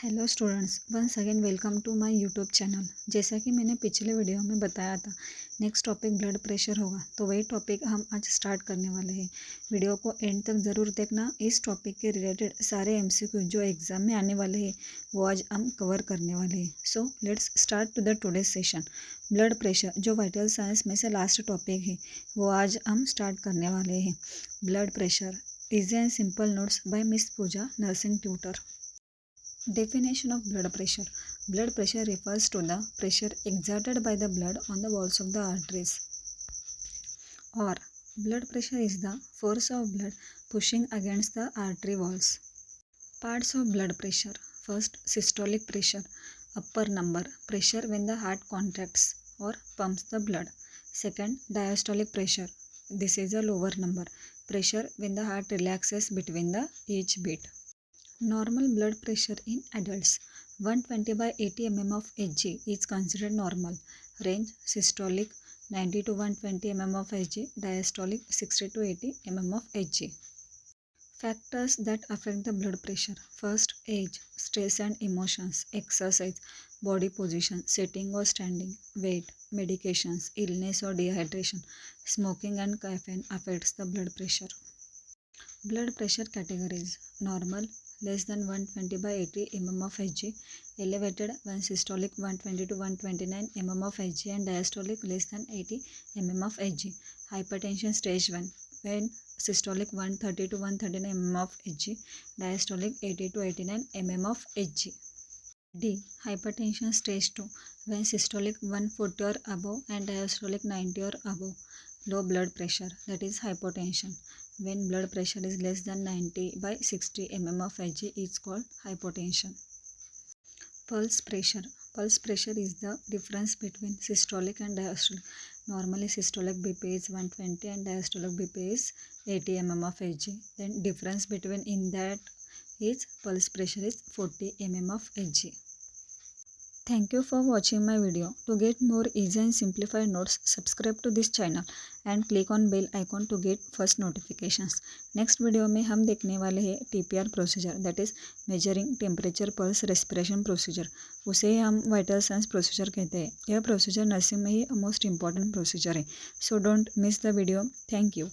Hello students, once again welcome to my YouTube channel. जैसा कि मैंने पिछले वीडियो में बताया था, नेक्स्ट टॉपिक ब्लड प्रेशर होगा, तो वही टॉपिक हम आज स्टार्ट करने वाले हैं। वीडियो को एंड तक ज़रूर देखना। इस टॉपिक के रिलेटेड सारे एमसीक्यू जो एग्ज़ाम में आने वाले हैं वो आज हम कवर करने वाले हैं। So let's start to the today session. Blood pressure जो वाइटल साइंस में से लास्ट टॉपिक है वो आज हम स्टार्ट करने वाले हैं। Blood pressure easy and simple notes by miss Puja, nursing tutor. Definition of blood pressure. Blood pressure refers to the pressure exerted by the blood on the walls of the arteries. Or blood pressure is the force of blood pushing against the artery walls. Parts of blood pressure. First, systolic pressure. Upper number. Pressure when the heart contracts or pumps the blood. Second, diastolic pressure. This is a lower number. Pressure when the heart relaxes between the each beat. Normal blood pressure in adults 120 by 80 mm of Hg is considered normal. Range systolic 90 to 120 mm of Hg, diastolic 60 to 80 mm of Hg. Factors that affect the blood pressure. First, age, stress and emotions, exercise, body position, sitting or standing, weight, medications, illness or dehydration, smoking and caffeine affects the blood pressure. Blood pressure categories: normal less than 120 by 80 mm of Hg, elevated when systolic 120 to 129 mm of Hg and diastolic less than 80 mm of Hg. Hypertension stage 1 when systolic 130 to 139 mm of Hg, diastolic 80 to 89 mm of Hg. D. Hypertension stage 2 when systolic 140 or above and diastolic 90 or above. Low blood pressure, that is hypotension. When blood pressure is less than 90 by 60 mm of Hg is called hypotension. Pulse pressure. Pulse pressure is the difference between systolic and diastolic. Normally systolic BP is 120 and diastolic BP is 80 mm of Hg. Then difference between in that is pulse pressure is 40 mm of Hg. Thank you for watching my video. To get more easy and simplified notes, subscribe to this channel and click on bell icon to get first notifications. Next video में हम देखने वाले हैं TPR procedure, that is measuring temperature pulse respiration procedure. उसे हम vital science procedure कहते हैं। यह प्रोसीजर नर्सिंग में ही मोस्ट इंपॉर्टेंट प्रोसीजर है। So don't miss the video. Thank you.